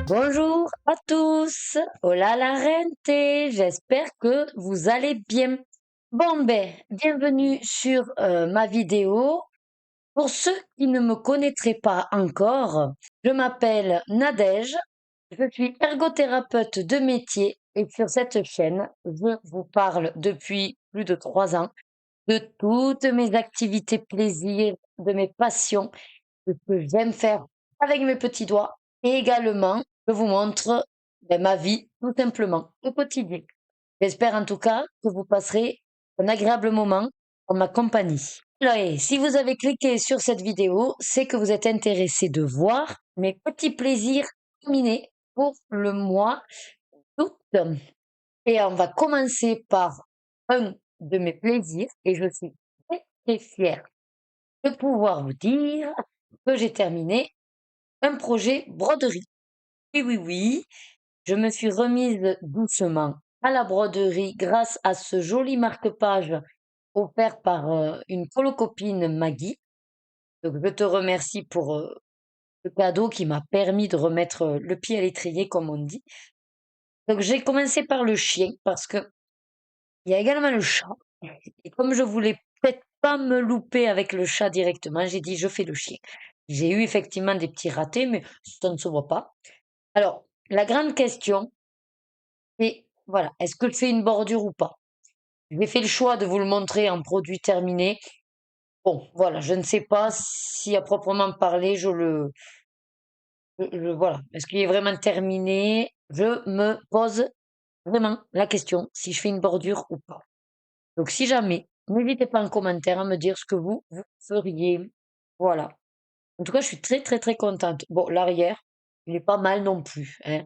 Bonjour à tous, hola la gente, j'espère que vous allez bien. Bon ben, bienvenue sur ma vidéo. Pour ceux qui ne me connaîtraient pas encore, je m'appelle Nadège, je suis ergothérapeute de métier et sur cette chaîne, je vous parle depuis plus de 3 ans de toutes mes activités plaisirs, de mes passions, de ce que j'aime faire avec mes petits doigts. Et également, je vous montre ma vie, tout simplement, au quotidien. J'espère en tout cas que vous passerez un agréable moment en ma compagnie. Alors, et si vous avez cliqué sur cette vidéo, c'est que vous êtes intéressé de voir mes petits plaisirs terminés pour le mois d'août. Et on va commencer par un de mes plaisirs, et je suis très, très fière de pouvoir vous dire que j'ai terminé un projet broderie. Oui, oui, oui, je me suis remise doucement à la broderie grâce à ce joli marque-page offert par une colocopine Maggie. Donc, je te remercie pour ce cadeau qui m'a permis de remettre le pied à l'étrier, comme on dit. Donc, j'ai commencé par le chien parce que il y a également le chat. Et comme je voulais peut-être pas me louper avec le chat directement, j'ai dit je fais le chien. J'ai eu effectivement des petits ratés, mais ça ne se voit pas. Alors, la grande question est, voilà, est-ce que je fais une bordure ou pas? J'ai fait le choix de vous le montrer en produit terminé. Bon, voilà, je ne sais pas si à proprement parler, voilà, est-ce qu'il est vraiment terminé? Je me pose vraiment la question si je fais une bordure ou pas. Donc, si jamais, n'hésitez pas en commentaire à me dire ce que vous feriez. Voilà. En tout cas, je suis très, très, très contente. Bon, l'arrière, il est pas mal non plus, hein.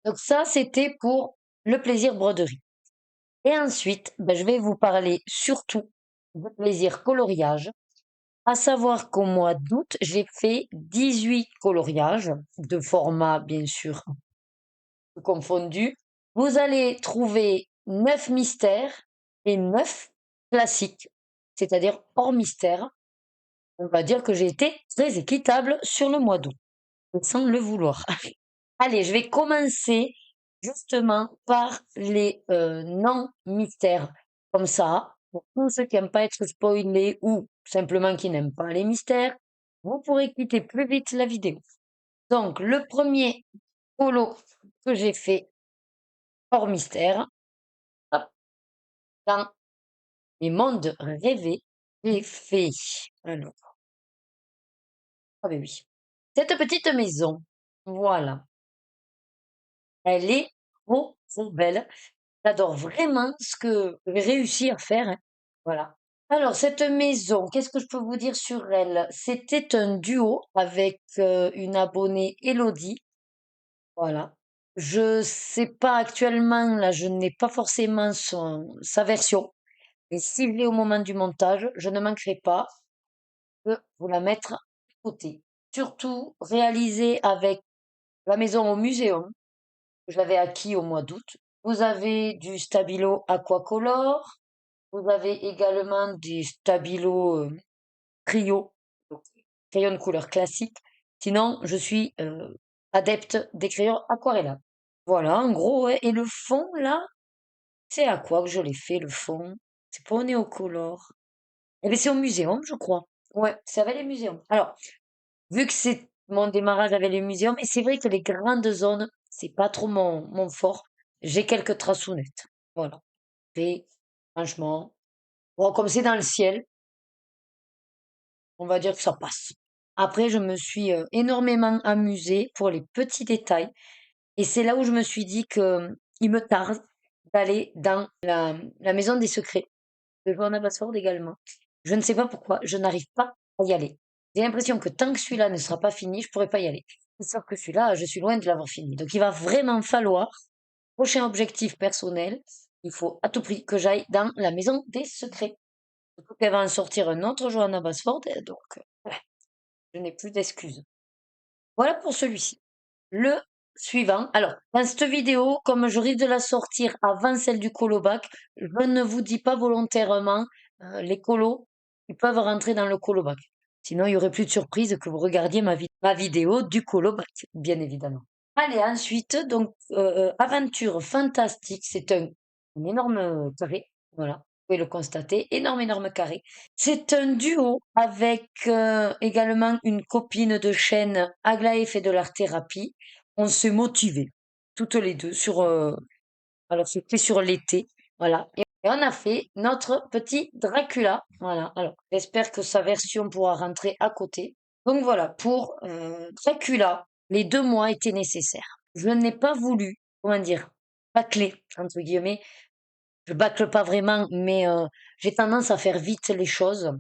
Donc ça, c'était pour le plaisir broderie. Et ensuite, ben, je vais vous parler surtout du plaisir coloriage. À savoir qu'au mois d'août, j'ai fait 18 coloriages de format, bien sûr, confondu. Vous allez trouver 9 mystères et 9 classiques, c'est-à-dire hors mystère. On va dire que j'ai été très équitable sur le mois d'août, sans le vouloir. Allez, je vais commencer justement par les non-mystères. Comme ça, pour tous ceux qui n'aiment pas être spoilés ou simplement qui n'aiment pas les mystères, vous pourrez quitter plus vite la vidéo. Donc, le premier holo que j'ai fait hors mystère, hop, dans les mondes rêvés, j'ai fait, alors, ah ben oui, cette petite maison, voilà, elle est trop, trop belle. J'adore vraiment ce que j'ai réussi à faire, hein. Voilà. Alors, cette maison, qu'est-ce que je peux vous dire sur elle? C'était un duo avec une abonnée Elodie. Voilà. Je sais pas actuellement, là, je n'ai pas forcément sa version. Et si je l'ai au moment du montage, je ne manquerai pas de vous la mettre à côté. Surtout réalisée avec la maison au muséum, que je l'avais acquis au mois d'août. Vous avez du stabilo aquacolor. Vous avez également des stabilos trio, donc crayons de couleur classique. Sinon, je suis adepte des crayons aquarella. Voilà, en gros, ouais. Et le fond, là, c'est à quoi que je l'ai fait, le fond? C'est pas au néocolor. Eh bien, c'est au muséum, je crois. Ouais, c'est avec les muséums. Alors, vu que c'est mon démarrage avec les muséums, et c'est vrai que les grandes zones, c'est pas trop mon fort, j'ai quelques tracounettes. Voilà. Et franchement, bon, comme c'est dans le ciel, on va dire que ça passe. Après, je me suis énormément amusée pour les petits détails. Et c'est là où je me suis dit que il me tarde d'aller dans la maison des secrets de Johanna Basford également. Je ne sais pas pourquoi, je n'arrive pas à y aller. J'ai l'impression que tant que celui-là ne sera pas fini, je pourrai pas y aller. C'est sûr que celui-là, je suis loin de l'avoir fini. Donc il va vraiment falloir, prochain objectif personnel, il faut à tout prix que j'aille dans la maison des secrets. Surtout qu'elle va en sortir un autre Johanna Basford, donc je n'ai plus d'excuses. Voilà pour celui-ci. Le suivant. Alors, dans cette vidéo, comme je risque de la sortir avant celle du colobac, je ne vous dis pas volontairement les colos qui peuvent rentrer dans le colobac. Sinon, il y aurait plus de surprise que vous regardiez ma vidéo du colobac, bien évidemment. Allez, ensuite, donc, aventure fantastique, c'est un énorme carré, voilà, vous pouvez le constater, énorme, énorme carré. C'est un duo avec également une copine de chaîne, Aglaé fait de l'art-thérapie. On s'est motivés, toutes les deux, alors c'était sur l'été, voilà. Et on a fait notre petit Dracula, voilà. Alors, j'espère que sa version pourra rentrer à côté. Donc voilà, pour Dracula, les 2 mois étaient nécessaires. Je n'ai pas voulu, comment dire, bâcler, entre guillemets. Je bâcle pas vraiment, mais j'ai tendance à faire vite les choses.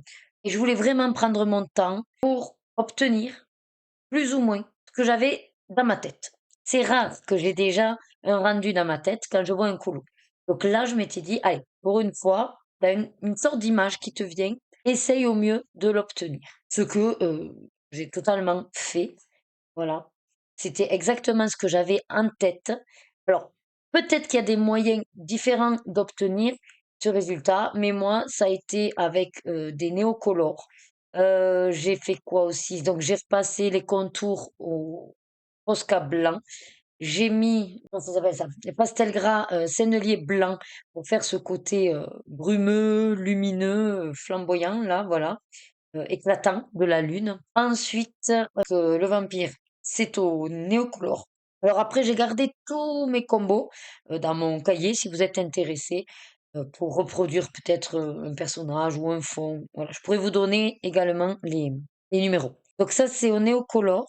Et je voulais vraiment prendre mon temps pour obtenir plus ou moins ce que j'avais dans ma tête. C'est rare que j'ai déjà un rendu dans ma tête quand je vois un colo. Donc là, je m'étais dit, allez, pour une fois, tu as une sorte d'image qui te vient, essaye au mieux de l'obtenir. Ce que j'ai totalement fait. Voilà. C'était exactement ce que j'avais en tête. Alors, peut-être qu'il y a des moyens différents d'obtenir ce résultat, mais moi, ça a été avec des néocolores. J'ai fait quoi aussi? Donc, j'ai repassé les contours au Posca blanc. J'ai mis, comment ça s'appelle ça? Les pastels gras sennelier blanc pour faire ce côté brumeux, lumineux, flamboyant, là, voilà, éclatant de la lune. Ensuite, le vampire, c'est au néocolore. Alors après, j'ai gardé tous mes combos dans mon cahier, si vous êtes intéressé, pour reproduire peut-être un personnage ou un fond. Voilà, je pourrais vous donner également les numéros. Donc ça, c'est au néocolore.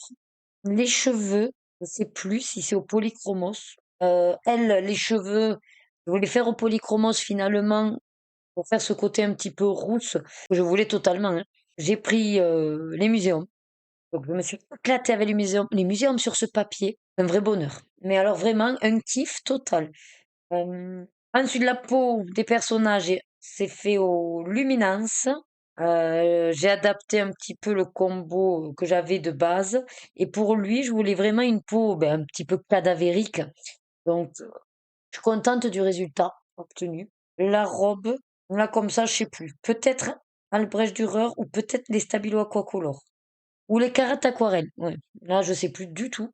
Les cheveux, je sais plus si c'est au polychromos. Elle, les cheveux, je voulais faire au polychromos finalement pour faire ce côté un petit peu rousse que je voulais totalement, hein. J'ai pris les muséums. Donc je me suis éclatée avec les muséums sur ce papier. Un vrai bonheur. Mais alors vraiment un kiff total. Ensuite, la peau des personnages, c'est fait au luminance. J'ai adapté un petit peu le combo que j'avais de base. Et pour lui, je voulais vraiment une peau un petit peu cadavérique. Donc, je suis contente du résultat obtenu. La robe, là comme ça, je sais plus. Peut-être Albrecht Dürer ou peut-être les Stabilo Aquacolor. Ou les Carates Aquarelles. Ouais. Là, je sais plus du tout.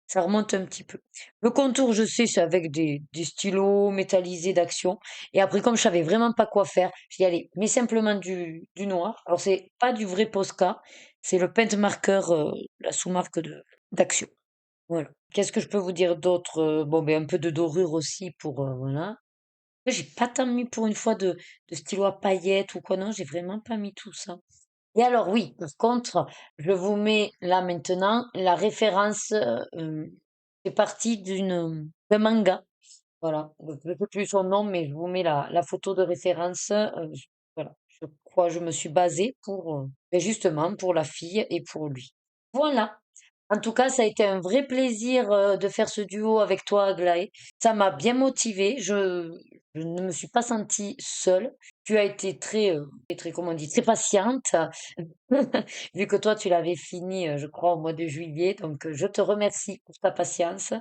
Ça remonte un petit peu. Le contour, je sais, c'est avec des stylos métallisés d'action. Et après, comme je savais vraiment pas quoi faire, j'y allais. Mais simplement du noir. Alors, c'est pas du vrai Posca. C'est le paint marker, la sous-marque d'action. Voilà. Qu'est-ce que je peux vous dire d'autre? Bon, ben, un peu de dorure aussi pour, voilà. J'ai pas tant mis pour une fois de stylo à paillettes ou quoi, non, j'ai vraiment pas mis tout ça. Et alors oui, par contre, je vous mets là maintenant la référence, c'est parti d'un manga. Voilà, donc je ne sais plus son nom, mais je vous mets la photo de référence. Voilà, je crois que je me suis basée pour, ben justement, pour la fille et pour lui. Voilà. En tout cas, ça a été un vrai plaisir de faire ce duo avec toi, Aglaé. Ça m'a bien motivée. Je ne me suis pas sentie seule. Tu as été très, comment on dit, très patiente, vu que toi, tu l'avais fini, je crois, au mois de juillet. Donc, je te remercie pour ta patience.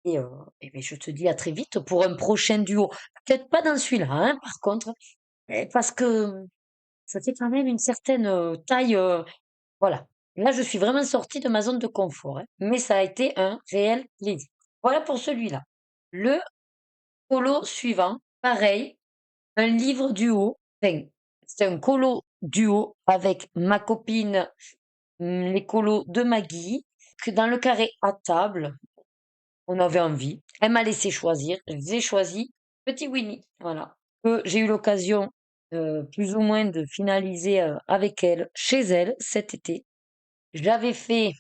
Et, euh, et ben, je te dis à très vite pour un prochain duo. Peut-être pas dans celui-là, hein, par contre, parce que ça fait quand même une certaine taille. Voilà. Là, je suis vraiment sortie de ma zone de confort, hein, mais ça a été un réel plaisir. Voilà pour celui-là. Le colo suivant, pareil, un livre duo. Enfin, c'est un colo duo avec ma copine, les colos de Maggie, que dans le carré à table, on avait envie. Elle m'a laissé choisir. J'ai choisi Petit Winnie. Voilà. Que j'ai eu l'occasion, plus ou moins de finaliser avec elle, chez elle, cet été. J'avais fait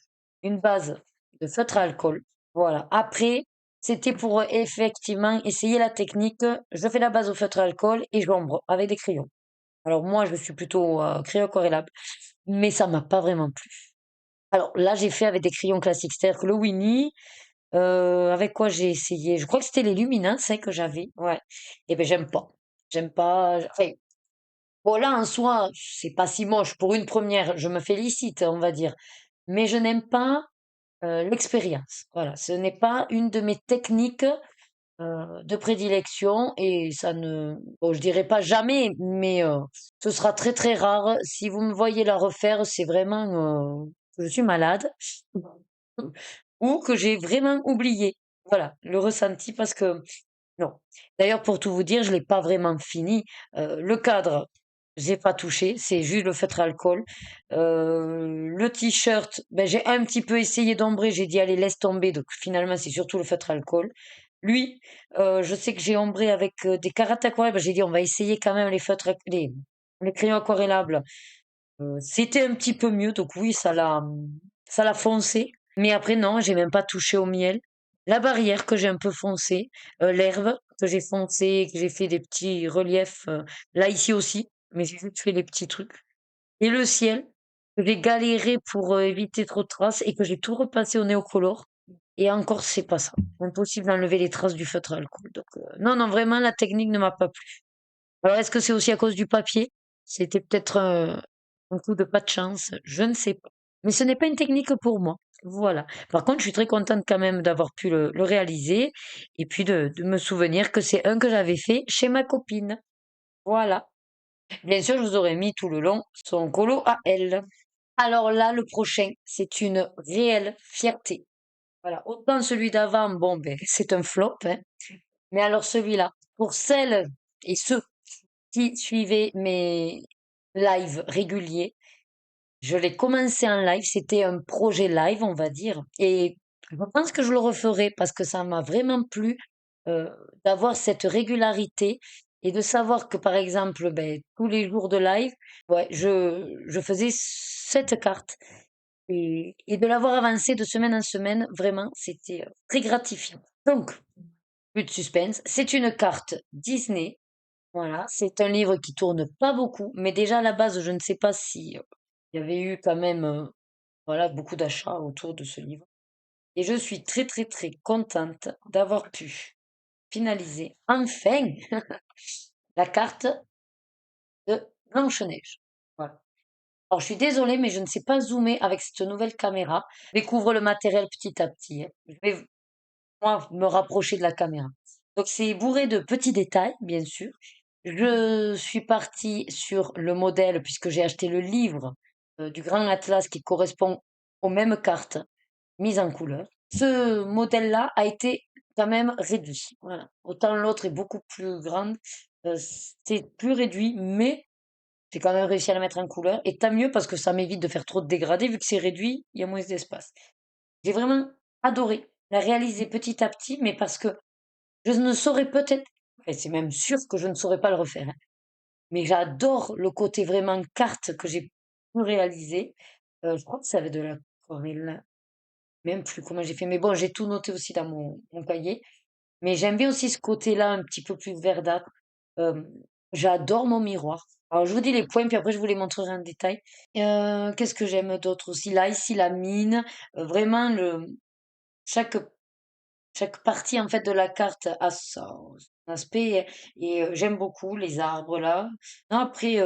une base de feutre à alcool. Voilà. Après, c'était pour effectivement essayer la technique. Je fais la base au feutre à alcool et j'ombre avec des crayons. Alors moi, je suis plutôt crayon aquarellable, mais ça m'a pas vraiment plu. Alors là, j'ai fait avec des crayons classiques, c'est-à-dire que le Winnie, avec quoi j'ai essayé? Je crois que c'était les luminances hein, que j'avais. Ouais. Et ben j'aime pas. J'aime pas. Enfin, bon là en soi, c'est pas si moche. Pour une première, je me félicite, on va dire. Mais je n'aime pas l'expérience. Voilà, ce n'est pas une de mes techniques de prédilection et ça ne, bon, je dirais pas jamais, mais ce sera très très rare. Si vous me voyez la refaire, c'est vraiment, je suis malade. ou que j'ai vraiment oublié. Voilà, le ressenti parce que non. D'ailleurs, pour tout vous dire, je l'ai pas vraiment fini. Le cadre, j'ai pas touché, c'est juste le feutre à alcool. Le t-shirt, ben, j'ai un petit peu essayé d'ombrer, j'ai dit allez laisse tomber, donc finalement c'est surtout le feutre à alcool. Lui, je sais que j'ai ombré avec des carates aquarelles, ben, j'ai dit on va essayer quand même les crayons aquarellables. C'était un petit peu mieux, donc oui, ça l'a foncé. Mais après, non, j'ai même pas touché au miel. La barrière que j'ai un peu foncé, l'herbe que j'ai foncé, que j'ai fait des petits reliefs, là, ici aussi, mais j'ai juste fait les petits trucs. Et le ciel, que j'ai galéré pour éviter trop de traces et que j'ai tout repassé au néocolore. Et encore, c'est pas ça. Impossible d'enlever les traces du feutre à alcool. Donc, non, non, vraiment, la technique ne m'a pas plu. Alors, est-ce que c'est aussi à cause du papier? C'était peut-être un coup de pas de chance, je ne sais pas. Mais ce n'est pas une technique pour moi. Voilà. Par contre, je suis très contente quand même d'avoir pu le réaliser et puis de me souvenir que c'est un que j'avais fait chez ma copine. Voilà. Bien sûr, je vous aurais mis tout le long son colo à elle. Alors là, le prochain, c'est une réelle fierté. Voilà. Autant celui d'avant, bon, ben, c'est un flop, hein. Mais alors celui-là, pour celles et ceux qui suivaient mes lives réguliers, je l'ai commencé en live, c'était un projet live, on va dire, et je pense que je le referai parce que ça m'a vraiment plu euh, d'avoir cette régularité et de savoir que, par exemple, ben, tous les jours de live, ouais, je faisais cette carte et de l'avoir avancé de semaine en semaine, vraiment, c'était très gratifiant. Donc, plus de suspense, c'est une carte Disney. Voilà, c'est un livre qui tourne pas beaucoup, mais déjà à la base, je ne sais pas si il y avait eu quand même voilà, beaucoup d'achats autour de ce livre. Et je suis très très très contente d'avoir pu finaliser enfin la carte de Blanche-Neige. Voilà. Alors je suis désolée, mais je ne sais pas zoomer avec cette nouvelle caméra. Je découvre le matériel petit à petit, hein. Je vais moi me rapprocher de la caméra. Donc c'est bourré de petits détails, bien sûr. Je suis partie sur le modèle puisque j'ai acheté le livre du Grand Atlas qui correspond aux mêmes cartes mises en couleur. Ce modèle-là a été quand même réduit. Voilà. Autant l'autre est beaucoup plus grande, c'est plus réduit, mais j'ai quand même réussi à la mettre en couleur. Et tant mieux parce que ça m'évite de faire trop de dégradés vu que c'est réduit, il y a moins d'espace. J'ai vraiment adoré la réaliser petit à petit, mais parce que je ne saurais peut-être, et c'est même sûr que je ne saurais pas le refaire, hein, mais j'adore le côté vraiment carte que j'ai pu réaliser. Je crois que ça avait de l'aquarelle, même plus comment j'ai fait. Mais bon, j'ai tout noté aussi dans mon cahier. Mais j'aime bien aussi ce côté-là, un petit peu plus verdâtre. Euh, j'adore mon miroir. Alors, je vous dis les points, puis après, je vous les montrerai en détail. Qu'est-ce que j'aime d'autre aussi? Là, ici, la mine. Vraiment, chaque chaque partie en fait de la carte a son aspect et j'aime beaucoup les arbres là. Non, après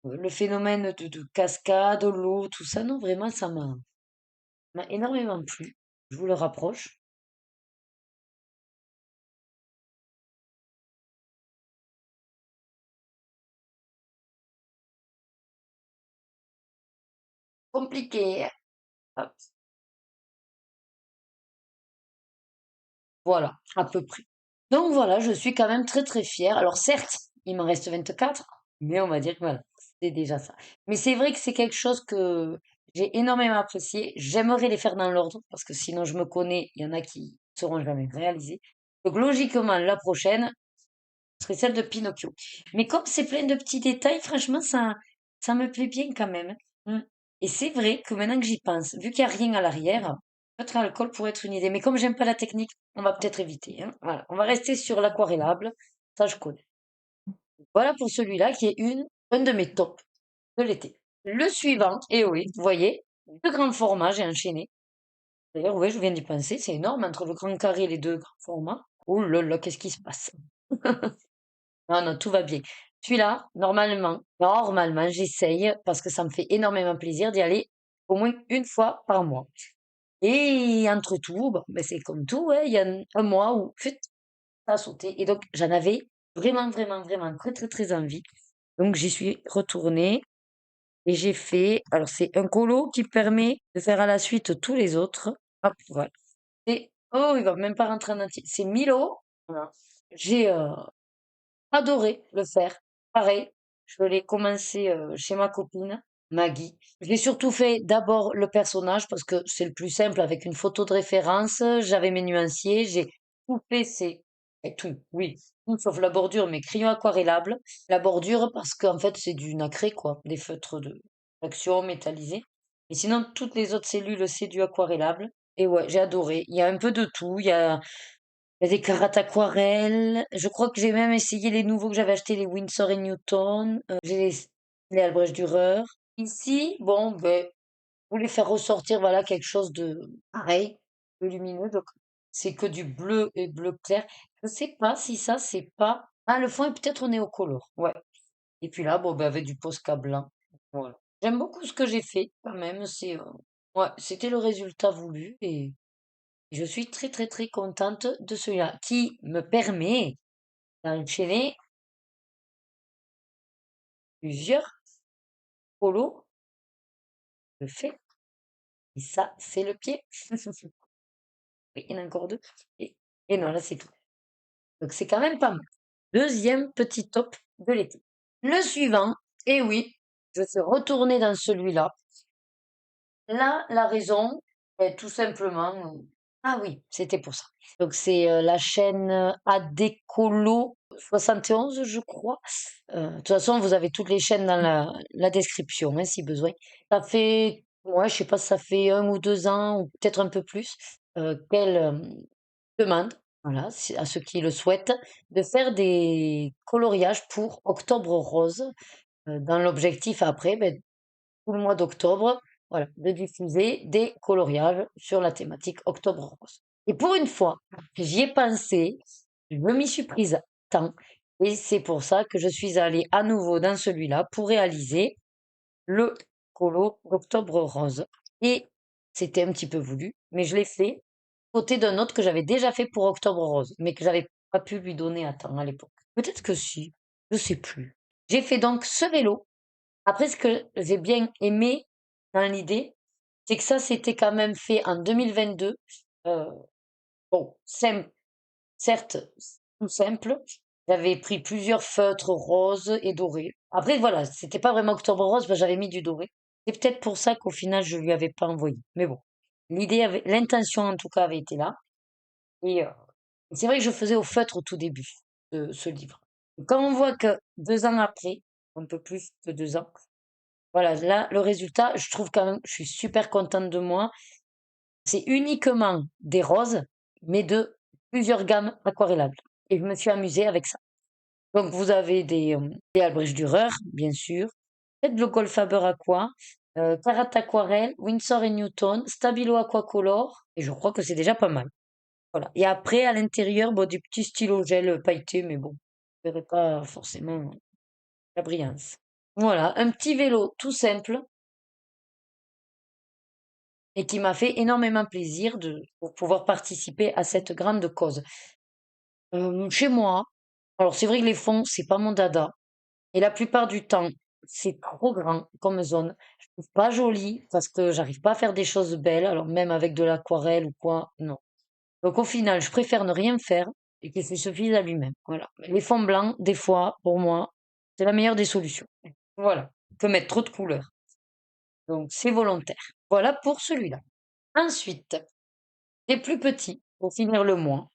le phénomène de cascade, l'eau, tout ça, non, vraiment ça m'a énormément plu. Je vous le rapproche. Compliqué, hein. Hop, voilà, à peu près. Donc voilà, je suis quand même très très fière. Alors certes, il m'en reste 24, mais on va dire que voilà, c'est déjà ça. Mais c'est vrai que c'est quelque chose que j'ai énormément apprécié. J'aimerais les faire dans l'ordre, parce que sinon je me connais, il y en a qui ne seront jamais réalisés. Donc logiquement, la prochaine serait celle de Pinocchio. Mais comme c'est plein de petits détails, franchement, ça me plaît bien quand même, hein. Et c'est vrai que maintenant que j'y pense, vu qu'il n'y a rien à l'arrière, peut-être l'alcool pourrait être une idée. Mais comme j'aime pas la technique, on va peut-être éviter, hein. Voilà. On va rester sur l'aquarellable. Ça, je connais. Voilà pour celui-là qui est un de mes tops de l'été. Le suivant, et oui, vous voyez, deux grands formats, j'ai enchaîné. D'ailleurs, oui, je viens d'y penser, c'est énorme entre le grand carré et les deux grands formats. Oh là là, qu'est-ce qui se passe? Non, non, tout va bien. Celui-là, normalement, j'essaye parce que ça me fait énormément plaisir d'y aller au moins une fois par mois. Et entre tout, bon, ben c'est comme tout, hein, il y a un mois où pfut, ça a sauté. Et donc, j'en avais vraiment, vraiment, vraiment très, très, très envie. Donc, j'y suis retournée et j'ai fait, alors c'est un colo qui permet de faire à la suite tous les autres. Hop, voilà. Oh, il va même pas rentrer en entier. C'est Milo. Voilà. J'ai adoré le faire. Pareil, je l'ai commencé chez ma copine, Maggie. Je l'ai surtout fait d'abord le personnage parce que c'est le plus simple avec une photo de référence. J'avais mes nuanciers, j'ai tout fait, et tout, oui, tout sauf la bordure, mais crayon aquarellable. La bordure parce qu'en fait c'est du nacré quoi, des feutres de d'action métallisés. Et sinon toutes les autres cellules c'est du aquarellable. Et ouais, j'ai adoré. Il y a un peu de tout. Il y a des carates aquarelles. Je crois que j'ai même essayé les nouveaux que j'avais achetés, les Winsor et Newton. J'ai les Albrecht Dürer. Ici, bon, ben, je voulais faire ressortir, voilà, quelque chose de pareil, de lumineux. Donc, c'est que du bleu et bleu clair. Je sais pas si ça, c'est pas. Ah, le fond est peut-être au néocolore. Ouais. Et puis là, bon, ben, avec du Posca blanc. Voilà. J'aime beaucoup ce que j'ai fait, quand même. Ouais, c'était le résultat voulu et je suis très très très contente de celui-là qui me permet d'enchaîner plusieurs polos. Je fais et ça c'est le pied. Oui, il y en a encore deux. Et, et non, là c'est tout. Donc c'est quand même pas mal. Deuxième petit top de l'été. Le suivant, et oui, je suis retournée dans celui-là. Là, la raison est tout simplement. Ah oui, c'était pour ça. Donc c'est la chaîne Adecolo 71, je crois. De toute façon, vous avez toutes les chaînes dans la description, hein, si besoin. Ça fait, ouais, je sais pas, ça fait 1 ou 2 ans, ou peut-être un peu plus, qu'elle demande, voilà, à ceux qui le souhaitent, de faire des coloriages pour Octobre Rose, dans l'objectif après, ben, tout le mois d'octobre, voilà, de diffuser des coloriages sur la thématique Octobre Rose. Et pour une fois, j'y ai pensé, je m'y suis prise à temps, et c'est pour ça que je suis allée à nouveau dans celui-là pour réaliser le colo d'Octobre Rose. Et c'était un petit peu voulu, mais je l'ai fait côté d'un autre que j'avais déjà fait pour Octobre Rose, mais que j'avais pas pu lui donner à temps à l'époque. Peut-être que si, je sais plus. J'ai fait donc ce vélo. Après, ce que j'ai bien aimé dans l'idée, c'est que ça, c'était quand même fait en 2022. Euh, bon, certes, tout simple. J'avais pris plusieurs feutres roses et dorés. Après, voilà, c'était pas vraiment octobre rose, parce que j'avais mis du doré. C'est peut-être pour ça qu'au final, je lui avais pas envoyé. Mais bon, l'intention en tout cas avait été là. Et c'est vrai que je faisais au feutre au tout début de ce livre. Quand on voit que 2 ans après, un peu plus que 2 ans, voilà, là, le résultat, je trouve quand même, je suis super contente de moi. C'est uniquement des roses, mais de plusieurs gammes aquarellables. Et je me suis amusée avec ça. Donc, vous avez des Albrecht Dürer, bien sûr, peut-être le Gold Faber Aqua, Carat Aquarelle, Winsor et Newton, Stabilo Aquacolor, et je crois que c'est déjà pas mal. Voilà. Et après, à l'intérieur, bon, des petits stylos gel pailletés, mais bon, vous verrez pas forcément la brillance. Voilà, un petit vélo tout simple et qui m'a fait énormément plaisir pour pouvoir participer à cette grande cause. Chez moi, alors c'est vrai que les fonds, c'est pas mon dada. Et la plupart du temps, c'est trop grand comme zone. Je trouve pas joli parce que j'arrive pas à faire des choses belles. Alors même avec de l'aquarelle ou quoi, non. Donc au final, je préfère ne rien faire et qu'il se suffise à lui-même. Voilà. Les fonds blancs, des fois, pour moi, c'est la meilleure des solutions. Voilà. On peut mettre trop de couleurs. Donc c'est volontaire. Voilà pour celui-là. Ensuite, des plus petits pour finir le mois.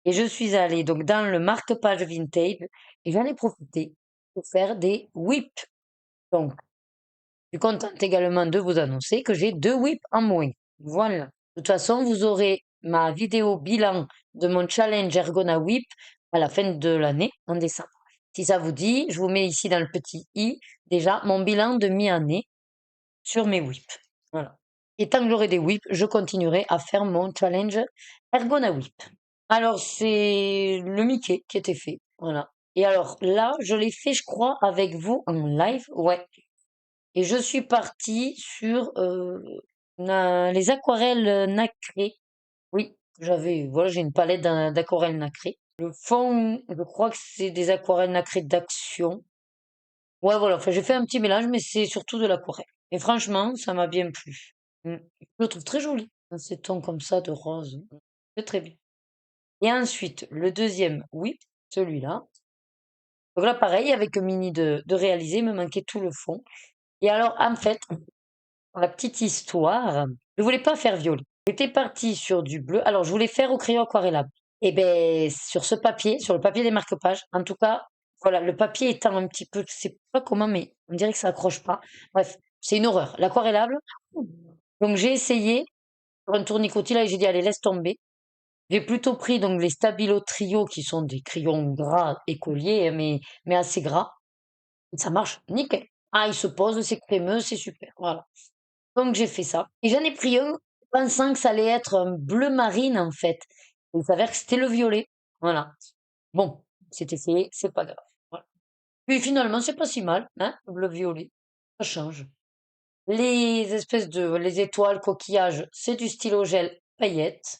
Et je suis allée donc dans le marque-page vintage et j'en ai profité pour faire des whips. Donc, je suis contente également de vous annoncer que j'ai 2 whips en moins. Voilà. De toute façon, vous aurez ma vidéo bilan de mon challenge Ergona Whip à la fin de l'année, en décembre. Si ça vous dit, je vous mets ici dans le petit i déjà mon bilan de mi-année sur mes whips. Voilà. Et tant que j'aurai des whips, je continuerai à faire mon challenge Ergona Whip. Alors, c'est le Mickey qui était fait. Voilà. Et alors là, je l'ai fait, je crois, avec vous en live. Ouais. Et je suis partie sur les aquarelles nacrées. Oui, voilà, j'ai une palette d'aquarelles nacrées. Le fond, je crois que c'est des aquarelles nacrées d'Action. Ouais, voilà, enfin, j'ai fait un petit mélange, mais c'est surtout de l'aquarelle. Et franchement, ça m'a bien plu. Je le trouve très joli, dans ces tons comme ça de rose. c'est très bien. Et ensuite, le deuxième, oui, celui-là. Donc là, pareil, avec Mini de réaliser, il me manquait tout le fond. Et alors, en fait, pour la petite histoire, je voulais pas faire violet. J'étais partie sur du bleu. Alors, je voulais faire au crayon aquarellable. Et ben, sur ce papier, sur le papier des marque-pages, en tout cas, voilà, le papier étant un petit peu, je sais pas comment, mais on dirait que ça accroche pas. Bref, c'est une horreur. L'aquarellable. Donc, j'ai essayé sur un tourniquet là et j'ai dit, allez, laisse tomber. J'ai plutôt pris donc les Stabilo Trio qui sont des crayons gras écoliers, hein, mais assez gras. Ça marche nickel. Ah, il se pose, c'est crémeux, c'est super. Voilà. Donc j'ai fait ça. Et j'en ai pris un pensant que ça allait être un bleu marine en fait. Il s'avère que c'était le violet. Voilà. Bon, c'est essayé, c'est pas grave. Voilà. Puis finalement, c'est pas si mal, hein, le bleu violet. Ça change. Les étoiles, coquillages, c'est du stylo gel paillettes.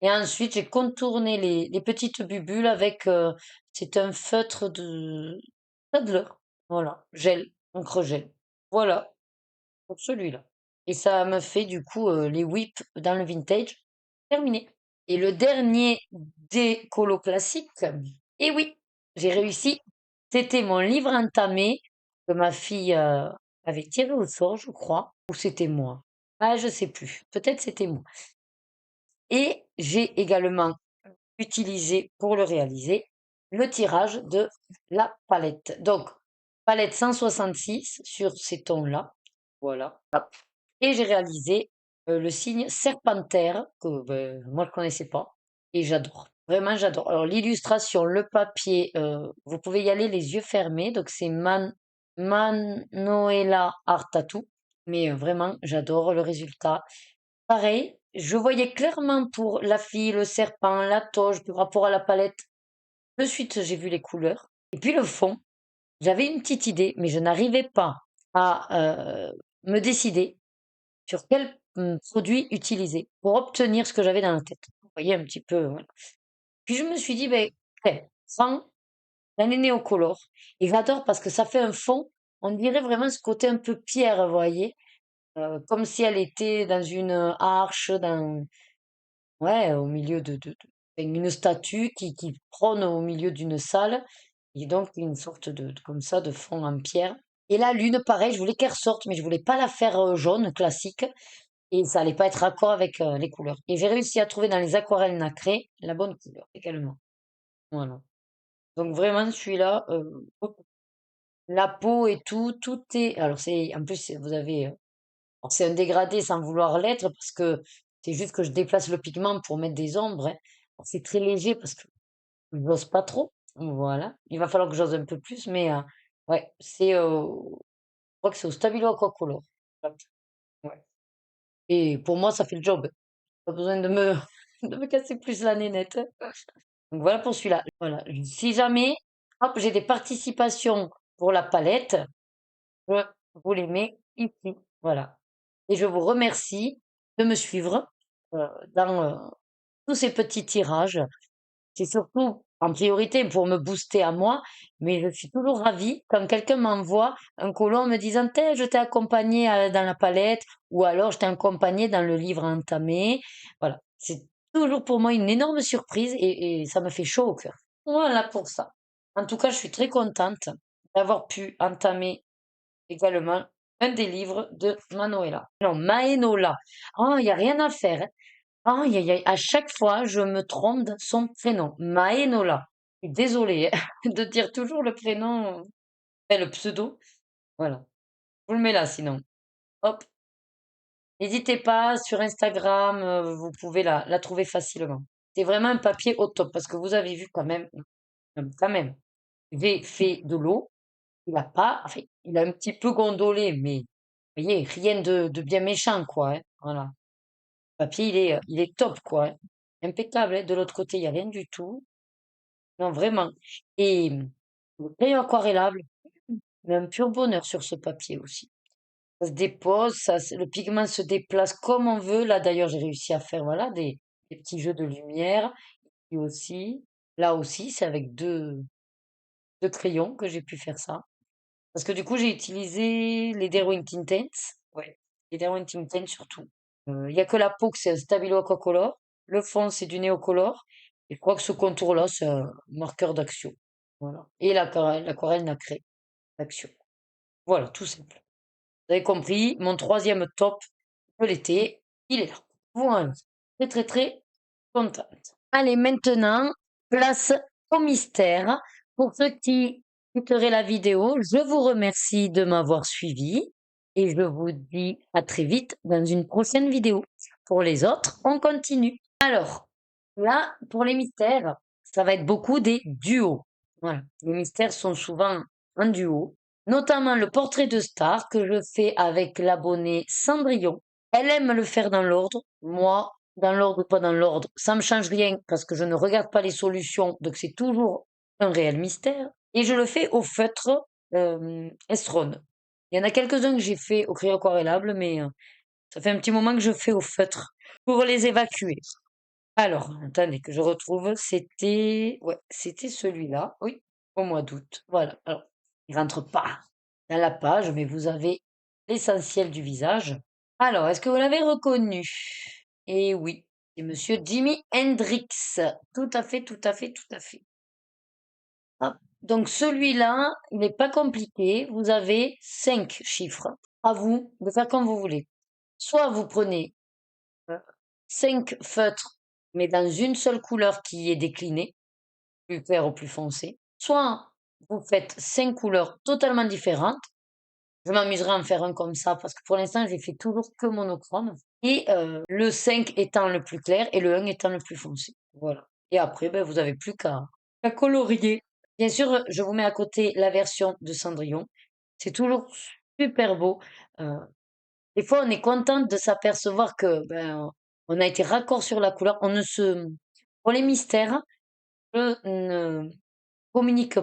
Et ensuite, j'ai contourné les petites bubules avec, c'est un feutre de Staedtler. Voilà, gel, encre gel. Voilà, pour celui-là. Et ça me fait du coup les whips dans le vintage. Terminé. Et le dernier des colos classiques, et oui, j'ai réussi. C'était mon livre entamé que ma fille avait tiré au sort, je crois. Ou c'était moi. Ah, je sais plus. Peut-être c'était moi. Et j'ai également utilisé pour le réaliser le tirage de la palette. Donc, palette 166 sur ces tons-là. Voilà. Hop. Et j'ai réalisé le signe serpentaire que moi je connaissais pas et j'adore. Vraiment, j'adore. Alors, l'illustration, le papier, vous pouvez y aller les yeux fermés. Donc, c'est Manuela Art Tattoo. Mais vraiment, j'adore le résultat. Pareil, je voyais clairement pour la fille, le serpent, la toge, par rapport à la palette. De suite, j'ai vu les couleurs. Et puis le fond, j'avais une petite idée, mais je n'arrivais pas à me décider sur quel produit utiliser pour obtenir ce que j'avais dans la tête. Vous voyez un petit peu, voilà. Puis je me suis dit, ben, prends la Nénéocolor. Et j'adore parce que ça fait un fond, on dirait vraiment ce côté un peu pierre, vous voyez, comme si elle était dans une arche, ouais, au milieu une statue qui trône au milieu d'une salle, et donc une sorte comme ça, de fond en pierre. Et la lune, pareil, je voulais qu'elle ressorte, mais je voulais pas la faire jaune, classique, et ça allait pas être raccord avec les couleurs. Et j'ai réussi à trouver dans les aquarelles nacrées la bonne couleur également. Voilà. Donc vraiment, celui-là, la peau et tout, tout est. Alors c'est, en plus, vous avez, alors c'est un dégradé sans vouloir l'être parce que c'est juste que je déplace le pigment pour mettre des ombres, hein. Alors c'est très léger parce que j'ose pas trop. Voilà. Il va falloir que j'ose un peu plus, mais ouais, je crois que c'est au Stabilo Aquacolor. Hop, ouais. Et pour moi, ça fait le job. Pas besoin de me, de me casser plus la nénette, hein. Donc voilà pour celui-là. Voilà. Si jamais, hop, j'ai des participations pour la palette, je vous les mets ici. Voilà. Et je vous remercie de me suivre dans tous ces petits tirages. C'est surtout en priorité pour me booster à moi, mais je suis toujours ravie quand quelqu'un m'envoie un colon me disant: «Tiens, je t'ai accompagné dans la palette» ou alors «Je t'ai accompagné dans le livre entamé». Voilà, c'est toujours pour moi une énorme surprise et ça me fait chaud au cœur. Voilà pour ça. En tout cas, je suis très contente d'avoir pu entamer également un des livres de Manuela. Non, Maenola. Oh, il y a rien à faire, hein. Aïe, aïe, aïe, à chaque fois, je me trompe de son prénom. Maenola. Je suis désolée hein, de dire toujours le prénom, le pseudo. Voilà. Je vous le mets là, sinon. Hop. N'hésitez pas, sur Instagram, vous pouvez la trouver facilement. C'est vraiment un papier au top, parce que vous avez vu quand même, j'ai fait de l'eau. Il a pas, enfin, il a un petit peu gondolé, mais vous voyez, rien de bien méchant, quoi, hein. Voilà. Le papier, il est top, quoi, hein. Impeccable, hein. De l'autre côté, il n'y a rien du tout. Non, vraiment. Et le crayon aquarellable, il a un pur bonheur sur ce papier aussi. Ça se dépose, le pigment se déplace comme on veut. Là, d'ailleurs, j'ai réussi à faire, voilà, des petits jeux de lumière. Et aussi, là aussi, c'est avec deux crayons que j'ai pu faire ça. Parce que du coup, j'ai utilisé les Derwent Intense. Ouais, les Derwent Intense surtout. Il y a que la peau que c'est un Stabilo Aquacolor. le fond, c'est du néocolore. Et je crois que ce contour-là, c'est un marqueur d'action. Voilà. Et l'aquarelle nacrée d'action. Voilà, tout simple. Vous avez compris, mon troisième top de l'été, il est là. Voilà. Très, très, très contente. Allez, maintenant, place au mystère. Pour ceux qui quitteraient la vidéo, je vous remercie de m'avoir suivi et je vous dis à très vite dans une prochaine vidéo. Pour les autres, on continue. Alors, là, pour les mystères, ça va être beaucoup des duos. Voilà. Les mystères sont souvent en duo, notamment le portrait de star que je fais avec l'abonné Cendrillon. Elle aime le faire dans l'ordre. Moi, dans l'ordre ou pas dans l'ordre, ça me change rien parce que je ne regarde pas les solutions, donc c'est toujours un réel mystère. Et je le fais au feutre Estrone. Il y en a quelques-uns que j'ai fait au crayon aquarellable, mais ça fait un petit moment que je fais au feutre pour les évacuer. Alors, attendez que je retrouve. C'était celui-là. Oui, au mois d'août. Voilà. Alors, il rentre pas dans la page, mais vous avez l'essentiel du visage. Alors, est-ce que vous l'avez reconnu? Eh oui, c'est Monsieur Jimi Hendrix. Tout à fait, tout à fait, tout à fait. Hop. Donc celui-là, il n'est pas compliqué. Vous avez 5 chiffres. À vous de faire comme vous voulez. Soit vous prenez 5 feutres, mais dans une seule couleur qui est déclinée, plus clair ou plus foncé. Soit vous faites 5 couleurs totalement différentes. Je m'amuserai à en faire un comme ça parce que pour l'instant, j'ai fait toujours que monochrome. Et le 5 étant le plus clair et le 1 étant le plus foncé. Voilà. Et après, ben, vous avez plus qu'à colorier. Bien sûr, je vous mets à côté la version de Cendrillon. C'est toujours super beau. Euh, des fois, on est contente de s'apercevoir que ben, on a été raccord sur la couleur. Pour les mystères, je ne communique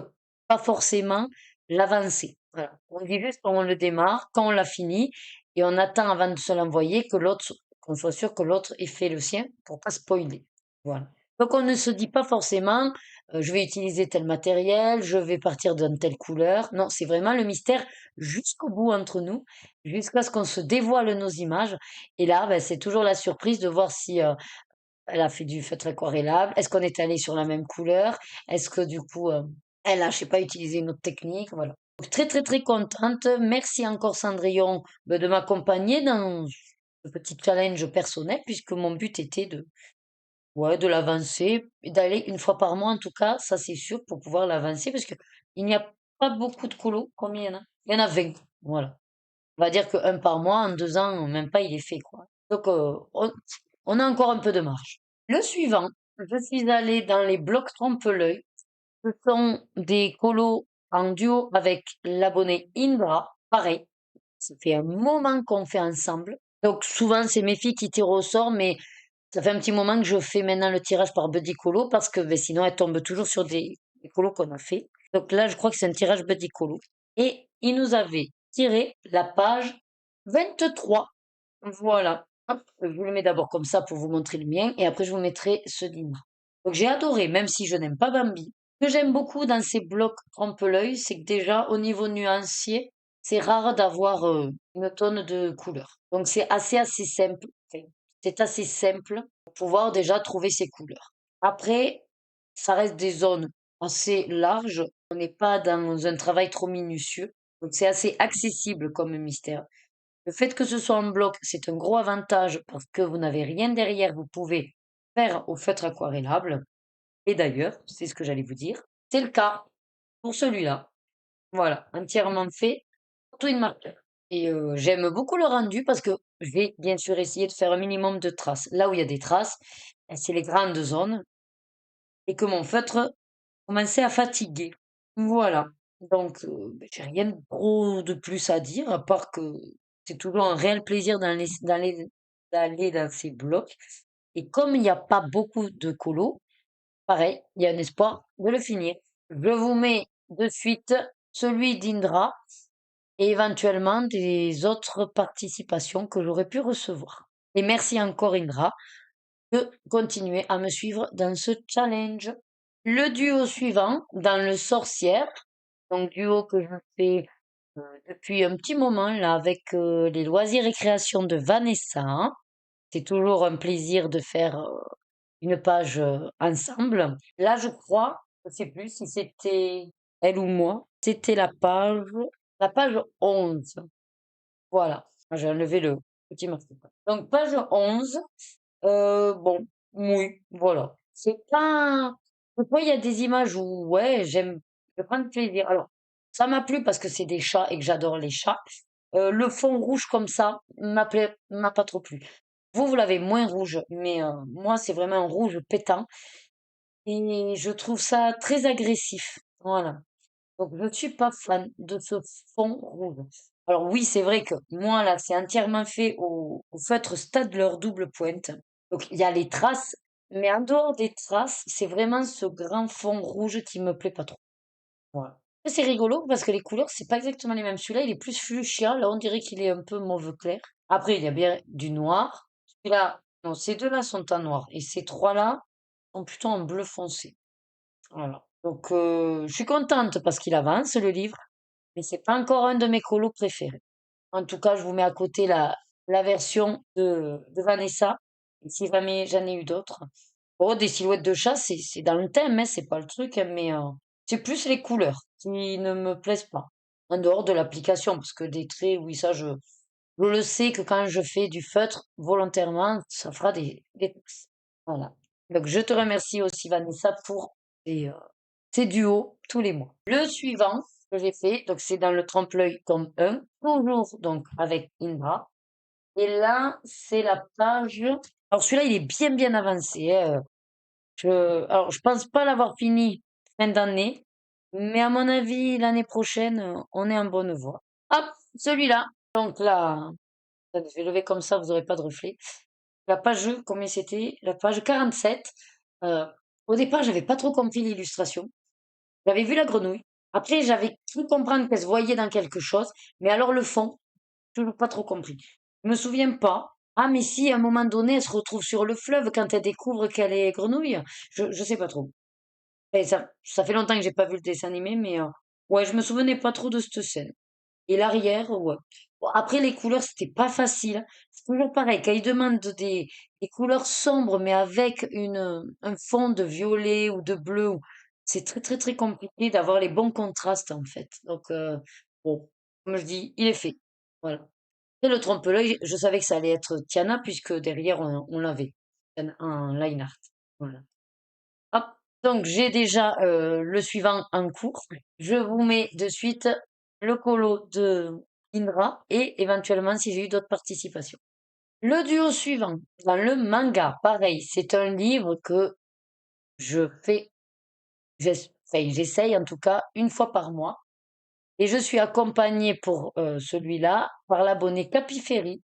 pas forcément l'avancée. Voilà. On dit juste quand on le démarre, quand on l'a fini, et on attend avant de se l'envoyer qu'on soit sûr que l'autre ait fait le sien pour pas spoiler. Voilà. Donc on ne se dit pas forcément, je vais utiliser tel matériel, je vais partir dans telle couleur. Non, c'est vraiment le mystère jusqu'au bout entre nous, jusqu'à ce qu'on se dévoile nos images. Et là, ben, c'est toujours la surprise de voir si elle a fait du feutre aquarellable. Est-ce qu'on est allé sur la même couleur? Est-ce que du coup, elle a, je sais pas, utilisé une autre technique? Voilà. Donc, très, très, très contente. Merci encore, Cendrillon, de m'accompagner dans ce petit challenge personnel, puisque mon but était ouais, de l'avancer, et d'aller une fois par mois, en tout cas, ça c'est sûr, pour pouvoir l'avancer, parce que il n'y a pas beaucoup de colos. Combien il y en a? Il y en a 20. Voilà. On va dire qu'un par mois, en 2 ans, même pas, il est fait, quoi. Donc, on a encore un peu de marge. Le suivant, je suis allée dans les blocs trompe-l'œil. Ce sont des colos en duo avec l'abonné Indra. Pareil, ça fait un moment qu'on fait ensemble. Donc, souvent, c'est mes filles qui tirent au sort, mais ça fait un petit moment que je fais maintenant le tirage par Buddy Colo parce que ben, sinon, elles tombent toujours sur des colos qu'on a fait. Donc là, je crois que c'est un tirage Buddy Colo. Et il nous avait tiré la page 23. Voilà. Hop, je vous le mets d'abord comme ça pour vous montrer le mien et après je vous mettrai ce d'Ina. Donc j'ai adoré, même si je n'aime pas Bambi. Ce que j'aime beaucoup dans ces blocs trompe-l'œil, c'est que déjà au niveau nuancier, c'est rare d'avoir une tonne de couleurs. Donc c'est assez simple. Enfin, c'est assez simple pour pouvoir déjà trouver ces couleurs. Après, ça reste des zones assez larges. On n'est pas dans un travail trop minutieux. Donc c'est assez accessible comme mystère. Le fait que ce soit en bloc, c'est un gros avantage parce que vous n'avez rien derrière, vous pouvez faire au feutre aquarellable. Et d'ailleurs, c'est ce que j'allais vous dire, c'est le cas pour celui-là. Voilà, entièrement fait, twin marker. Et j'aime beaucoup le rendu parce que je vais bien sûr essayer de faire un minimum de traces. Là où il y a des traces, c'est les grandes zones et que mon feutre commençait à fatiguer. Voilà. Donc, j'ai rien de trop de plus à dire, à part que c'est toujours un réel plaisir d'aller dans ces blocs. Et comme il n'y a pas beaucoup de colos, pareil, il y a un espoir de le finir. Je vous mets de suite celui d'Indra et éventuellement des autres participations que j'aurais pu recevoir. Et merci encore Indra de continuer à me suivre dans ce challenge. Le duo suivant, dans le sorcière, donc duo que je fais depuis un petit moment là avec les loisirs et créations de Vanessa. C'est toujours un plaisir de faire une page ensemble. Là, je crois, je sais plus si c'était elle ou moi, c'était la page 11. Voilà, j'ai enlevé le petit marque-page. Donc, page 11, bon, oui, voilà. C'est pas. Des fois, il y a des images où, ouais, je prends du plaisir. Alors, ça m'a plu parce que c'est des chats et que j'adore les chats. Le fond rouge comme ça m'a pas trop plu. Vous l'avez moins rouge, mais moi, c'est vraiment un rouge pétant et je trouve ça très agressif. Voilà. Donc, je ne suis pas fan de ce fond rouge. Alors oui, c'est vrai que moi, là, c'est entièrement fait au feutre Staedtler double pointe. Donc, il y a les traces, mais en dehors des traces, c'est vraiment ce grand fond rouge qui me plaît pas trop. Voilà. C'est rigolo parce que les couleurs, c'est pas exactement les mêmes. Celui-là, il est plus fuchsia. Là, on dirait qu'il est un peu mauve clair. Après, il y a bien du noir. Celui-là, non, ces deux-là sont en noir. Et ces trois-là sont plutôt en bleu foncé. Voilà. Donc, je suis contente parce qu'il avance, le livre. Mais c'est pas encore un de mes colos préférés. En tout cas, je vous mets à côté la version de Vanessa. Et si jamais j'en ai eu d'autres. Oh, des silhouettes de chat, c'est dans le thème, hein, c'est pas le truc, hein, mais c'est plus les couleurs qui ne me plaisent pas. En dehors de l'application, parce que des traits, oui, ça, je le sais que quand je fais du feutre, volontairement, ça fera des traces. Voilà. Donc, je te remercie aussi, Vanessa, pour ces, euh, ces duos tous les mois. Le suivant que j'ai fait, donc c'est dans le trompe-l'œil comme un, toujours donc avec Indra. Et là, c'est la page. Alors celui-là, il est bien bien avancé, hein. Alors, je pense pas l'avoir fini fin d'année, mais à mon avis, l'année prochaine, on est en bonne voie. Hop, celui-là. Donc là, je vais lever comme ça, vous n'aurez pas de reflet. La page, combien c'était? La page 47. Euh, Au départ, j'avais pas trop compris l'illustration. J'avais vu la grenouille. Après, j'avais cru comprendre qu'elle se voyait dans quelque chose, mais alors le fond, toujours pas trop compris. Je me souviens pas. Ah, mais si, à un moment donné, elle se retrouve sur le fleuve quand elle découvre qu'elle est grenouille. Je sais pas trop. Et ça fait longtemps que j'ai pas vu le dessin animé, mais ouais, je me souvenais pas trop de cette scène. Et l'arrière, ouais. Bon, après, les couleurs, c'était pas facile. C'est toujours pareil. Quand ils demandent des couleurs sombres, mais avec un fond de violet ou de bleu, c'est très, très, très compliqué d'avoir les bons contrastes, en fait. Donc, bon, comme je dis, il est fait. Voilà. Et le trompe-l'œil, je savais que ça allait être Tiana, puisque derrière, on l'avait en line art. Voilà. Hop. Donc, j'ai déjà le suivant en cours. Je vous mets de suite le colo de Indra et éventuellement si j'ai eu d'autres participations. Le duo suivant, dans le manga, pareil, c'est un livre que je fais, enfin, j'essaye en tout cas une fois par mois. Et je suis accompagnée pour celui-là par l'abonné Capiferi.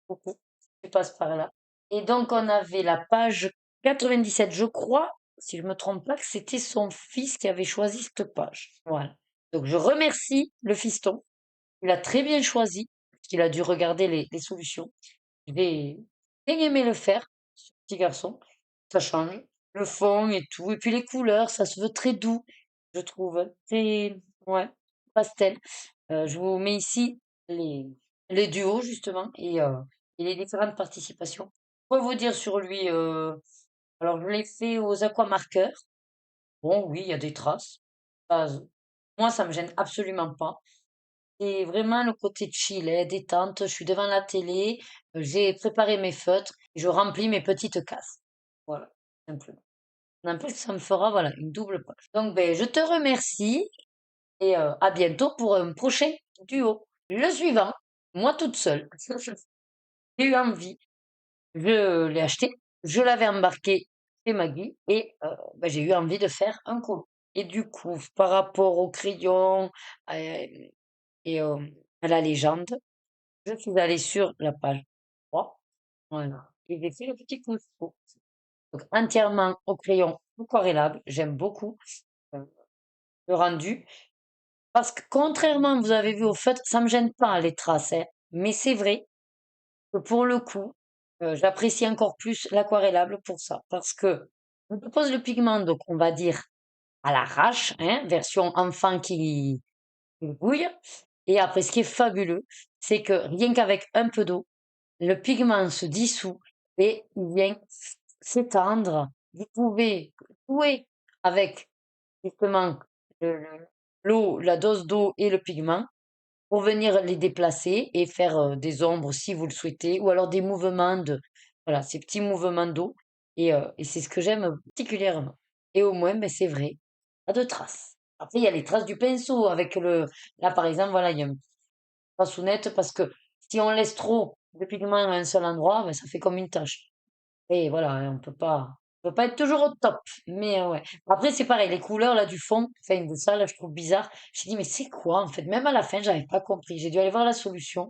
Coucou, je passe par là. Et donc, on avait la page 97, je crois, si je me trompe pas, que c'était son fils qui avait choisi cette page. Voilà. Donc, je remercie le fiston. Il a très bien choisi, parce qu'il a dû regarder les solutions. J'ai bien aimé le faire, ce petit garçon. Ça change. Le fond et tout. Et puis les couleurs, ça se veut très doux, je trouve. Très, ouais, pastel. Je vous mets ici les, les duos, justement, et les différentes participations. Quoi vous dire sur lui? Alors, je l'ai fait aux aquamarqueurs. Bon, oui, il y a des traces. Ça, moi, ça me gêne absolument pas. C'est vraiment le côté chill, hein, détente. Je suis devant la télé, j'ai préparé mes feutres, je remplis mes petites cases. Voilà, simplement. N'empêche que ça me fera, voilà, une double page. Donc, ben, je te remercie et à bientôt pour un prochain duo. Le suivant, moi toute seule. J'ai eu envie, je l'ai acheté, je l'avais embarqué chez Maggie et ben, j'ai eu envie de faire un colo. Et du coup, par rapport au crayon et à la légende, je suis allée sur la page 3. Voilà. Et j'ai fait le petit couscous. Donc, entièrement au crayon aquarellable. J'aime beaucoup euh, le rendu. Parce que contrairement, vous avez vu au feutre, ça me gêne pas les traces, hein. Mais c'est vrai que pour le coup, j'apprécie encore plus l'aquarellable pour ça. Parce que on dépose le pigment, donc on va dire à l'arrache, hein, version enfant qui bouille. Et après, ce qui est fabuleux, c'est que rien qu'avec un peu d'eau, le pigment se dissout et il vient s'étendre. Vous pouvez jouer avec justement le l'eau, la dose d'eau et le pigment pour venir les déplacer et faire, des ombres si vous le souhaitez ou alors des mouvements de voilà, ces petits mouvements d'eau et c'est ce que j'aime particulièrement et au moins, beh, c'est vrai, pas de traces. Après, il y a les traces du pinceau avec le là, par exemple, voilà, il y a une trace nette parce que si on laisse trop de pigment à un seul endroit, bah, ça fait comme une tache. Et voilà, hein, on peut pas être toujours au top, mais ouais. Après, c'est pareil, les couleurs là du fond, enfin de ça là, je trouve bizarre. J'ai dit: «Mais c'est quoi en fait?» Même à la fin, j'avais pas compris. J'ai dû aller voir la solution.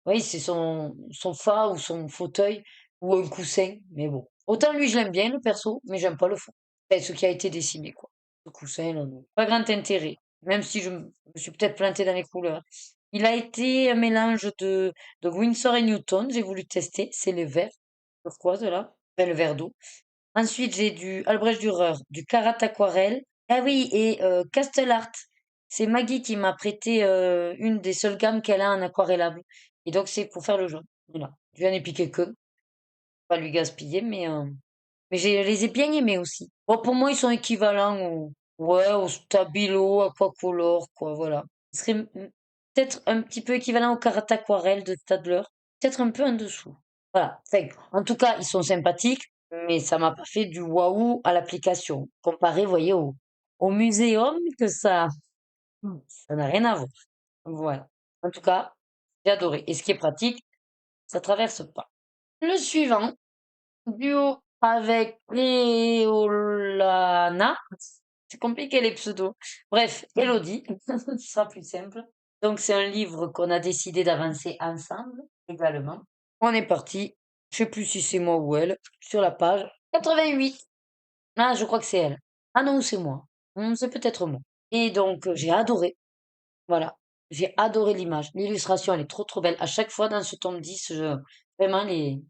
Oui, c'est son fa ou son fauteuil ou un coussin, mais bon. Autant lui, je l'aime bien le perso, mais j'aime pas le fond. Enfin, ce qui a été dessiné quoi. Le coussin là, non. Pas grand intérêt, même si je me suis peut-être plantée dans les couleurs. Il a été un mélange de Winsor& Newton, j'ai voulu tester, c'est les verts turquoise là, enfin le vert d'eau. Ensuite, j'ai du Albrecht Dürer, du Carat Aquarelle. Ah oui, et Castle Art. C'est Maggie qui m'a prêté une des seules gammes qu'elle a en aquarellable. Et donc, c'est pour faire le jaune. Voilà. Je viens ai piqué que. Pas lui gaspiller, mais je les ai bien aimés aussi. Bon, pour moi, ils sont équivalents ouais, au Stabilo, Aquacolor, quoi, voilà. Ils seraient peut-être un petit peu équivalents au Carat Aquarelle de Stadler. Peut-être un peu en dessous. Voilà. Enfin, en tout cas, ils sont sympathiques, mais ça m'a pas fait du waouh à l'application. Comparé, vous voyez, au muséum que ça n'a rien à voir. Voilà. En tout cas, j'ai adoré. Et ce qui est pratique, ça traverse pas. Le suivant, duo avec Léolana. C'est compliqué les pseudos. Bref, Elodie, ce sera plus simple. Donc c'est un livre qu'on a décidé d'avancer ensemble également. On est parti, je sais plus si c'est moi ou elle, sur la page 88. Ah, je crois que c'est elle. Ah non, c'est moi. C'est peut-être moi. Et donc j'ai adoré. Voilà. J'ai adoré l'image. L'illustration, elle est trop trop belle. À chaque fois dans ce tome 10, vraiment les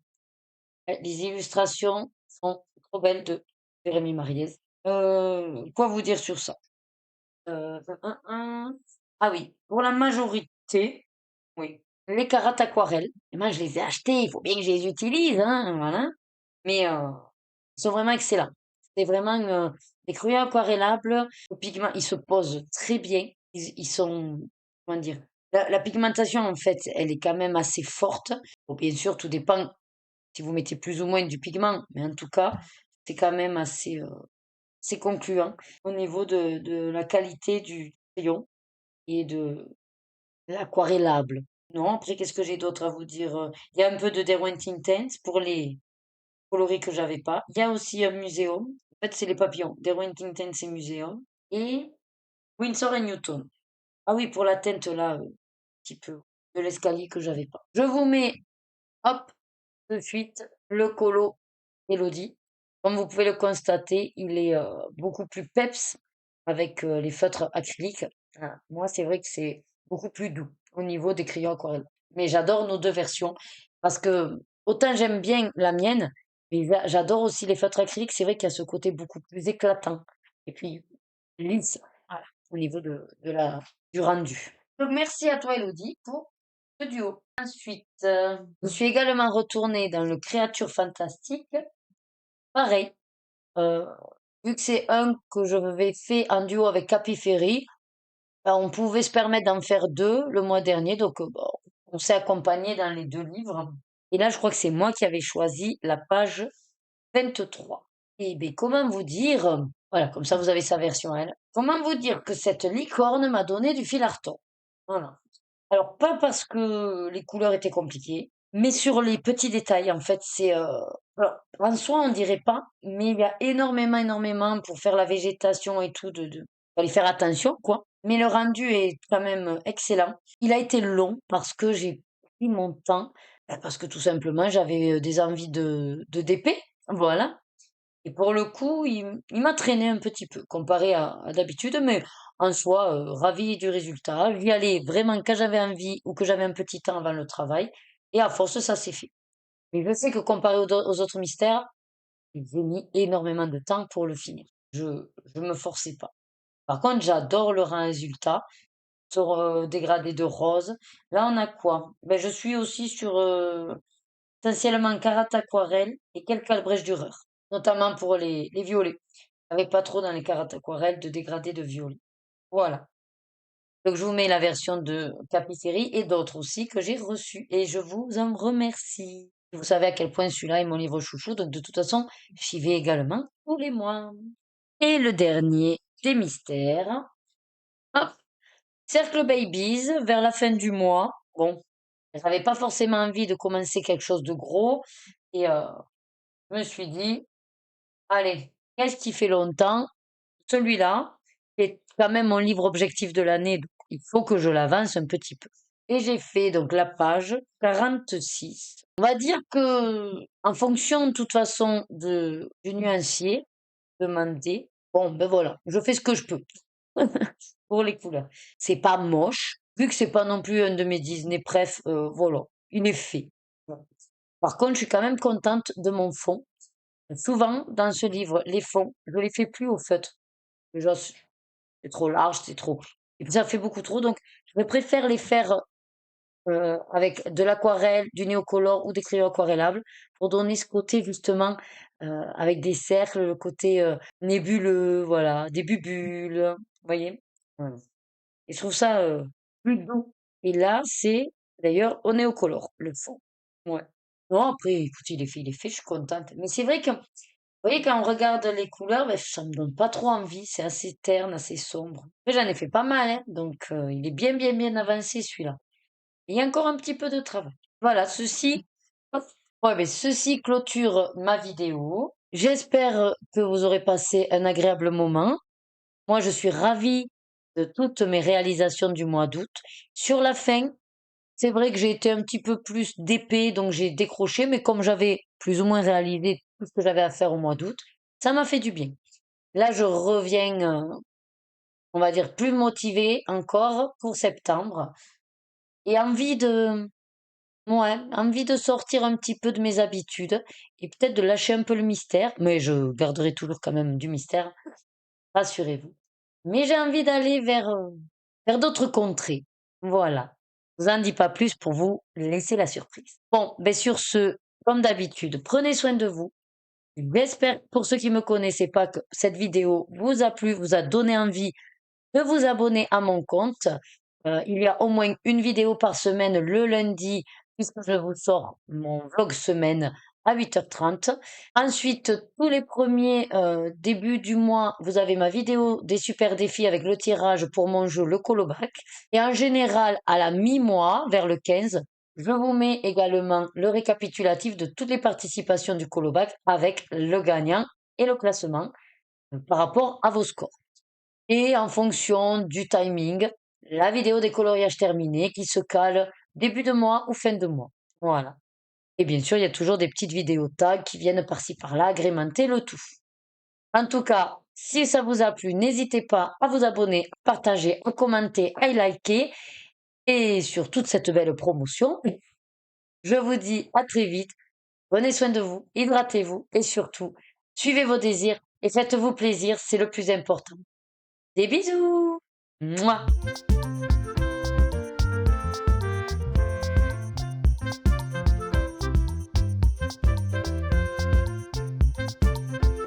illustrations sont trop belles de Jérémy Mariez. Quoi vous dire sur ça? Ah oui, pour la majorité, oui, les carates aquarelles, et moi je les ai achetés, il faut bien que je les utilise, hein, voilà. Mais ils sont vraiment excellents. C'est vraiment des crayons aquarellables. Le pigment, il se pose très bien. Ils sont, comment dire, la pigmentation en fait, elle est quand même assez forte. Bon, bien sûr, tout dépend si vous mettez plus ou moins du pigment, mais en tout cas, c'est quand même assez concluant au niveau de la qualité du crayon et de l'aquarellable. Non, après, qu'est-ce que j'ai d'autre à vous dire? Il y a un peu de Derwent Intense pour les coloris que j'avais pas. Il y a aussi un muséum. En fait, c'est les papillons. Derwent Intense et muséum. Et Winsor& Newton. Ah oui, pour la teinte là, un petit peu de l'escalier que j'avais pas. Je vous mets, hop, de suite, le colo Elodie. Comme vous pouvez le constater, il est beaucoup plus peps avec les feutres acryliques. Ah, moi, c'est vrai que c'est beaucoup plus doux au niveau des crayons aquarelles. Mais j'adore nos deux versions parce que autant j'aime bien la mienne, mais j'adore aussi les feutres acryliques. C'est vrai qu'il y a ce côté beaucoup plus éclatant et puis lisse, voilà, au niveau du rendu. Donc, merci à toi, Elodie, pour ce duo. Ensuite, je suis également retournée dans le Créature Fantastique. Pareil, heu, vu que c'est un que je j'avais fait en duo avec Capiferi, bah, on pouvait se permettre d'en faire 2 le mois dernier, donc bon, on s'est accompagnés dans les 2 livres et là, je crois que c'est moi qui avais choisi la page 23 et beh, comment vous dire, voilà, comme ça vous avez sa version à elle. Comment vous dire que cette licorne m'a donné du fil à retordre? Voilà. Alors pas parce que les couleurs étaient compliquées, mais sur les petits détails en fait, alors en soi on dirait pas, mais il y a énormément, énormément pour faire la végétation et tout de fallait faire attention quoi. Mais le rendu est quand même excellent. Il a été long parce que j'ai pris mon temps, bah, parce que tout simplement j'avais, des envies de d'épée, voilà. Et pour le coup, il m'a traîné un petit peu comparé à d'habitude, mais en soi, ravie du résultat. J'y allais vraiment quand j'avais envie ou que j'avais un petit temps avant le travail et à force, ça s'est fait. Mais je sais que comparé aux autres mystères, j'ai mis énormément de temps pour le finir. Je me forçais pas. Par contre, j'adore le résultat sur, dégradé de rose. Là, on a quoi? Ben, je suis aussi sur, essentiellement Carat Aquarelle et quelques Albrecht Dürer. notamment pour les violets. J'avais pas trop dans les cartes aquarelles de dégradés de violet. Voilà. Donc je vous mets la version de Capicéry et d'autres aussi que j'ai reçues et je vous en remercie. Vous savez à quel point celui-là est mon livre chouchou, donc de toute façon, j'y vais également tous les mois. Et le dernier, des mystères. Hop, Cercle Babies, vers la fin du mois. Bon, j'avais pas forcément envie de commencer quelque chose de gros et je me suis dit, allez, qu'est-ce qui fait longtemps? Celui-là est quand même mon livre objectif de l'année, donc il faut que je l'avance un petit peu. Et j'ai fait donc la page 46. On va dire que, en fonction de toute façon du nuancier demandé, bon ben voilà, je fais ce que je peux pour les couleurs. C'est pas moche, vu que c'est pas non plus un de mes Disney préf, voilà, il est fait. Par contre, je suis quand même contente de mon fond. Souvent, dans ce livre, les fonds, je les fais plus au feutre. Déjà, c'est trop large, c'est trop. Et puis ça fait beaucoup trop, donc je préfère les faire avec de l'aquarelle, du néocolore ou des crayons aquarellables pour donner ce côté justement avec des cercles, le côté nébuleux, voilà, des bubules, vous voyez? Voilà. Et je trouve ça plus doux. Et là, c'est d'ailleurs au néocolore, le fond. Ouais. Non, après, écoute, il est fait, je suis contente. Mais c'est vrai que vous voyez, quand on regarde les couleurs, ben, ça me donne pas trop envie. C'est assez terne, assez sombre. Après, j'en ai fait pas mal, hein, donc il est bien, bien, bien avancé celui-là. Il y a encore un petit peu de travail. Voilà, hop, ouais, ben, ceci clôture ma vidéo. J'espère que vous aurez passé un agréable moment. Moi, je suis ravie de toutes mes réalisations du mois d'août. Sur la fin, c'est vrai que j'ai été un petit peu plus d'épée, donc j'ai décroché, mais comme j'avais plus ou moins réalisé tout ce que j'avais à faire au mois d'août, ça m'a fait du bien. Là, je reviens, on va dire, plus motivée encore pour septembre et ouais, envie de sortir un petit peu de mes habitudes et peut-être de lâcher un peu le mystère, mais je garderai toujours quand même du mystère, rassurez-vous. Mais j'ai envie d'aller vers d'autres contrées. Voilà. Je vous en dis pas plus pour vous laisser la surprise. Bon, ben sur ce, comme d'habitude, prenez soin de vous. J'espère, pour ceux qui me connaissaient pas, que cette vidéo vous a plu, vous a donné envie de vous abonner à mon compte. Il y a au moins une vidéo par semaine le lundi, puisque je vous sors mon vlog semaine à 8h30. Ensuite, tous les premiers débuts du mois, vous avez ma vidéo des super défis avec le tirage pour mon jeu le Colobac. Et en général, à la mi-mois, vers le 15, je vous mets également le récapitulatif de toutes les participations du Colobac avec le gagnant et le classement par rapport à vos scores. Et en fonction du timing, la vidéo des coloriages terminés qui se cale début de mois ou fin de mois. Voilà. Et bien sûr, il y a toujours des petites vidéos tags qui viennent par-ci par-là agrémenter le tout. En tout cas, si ça vous a plu, n'hésitez pas à vous abonner, à partager, à commenter, à liker. Et sur toute cette belle promotion, je vous dis à très vite. Prenez soin de vous, hydratez-vous et surtout, suivez vos désirs et faites-vous plaisir, c'est le plus important. Des bisous! Mouah!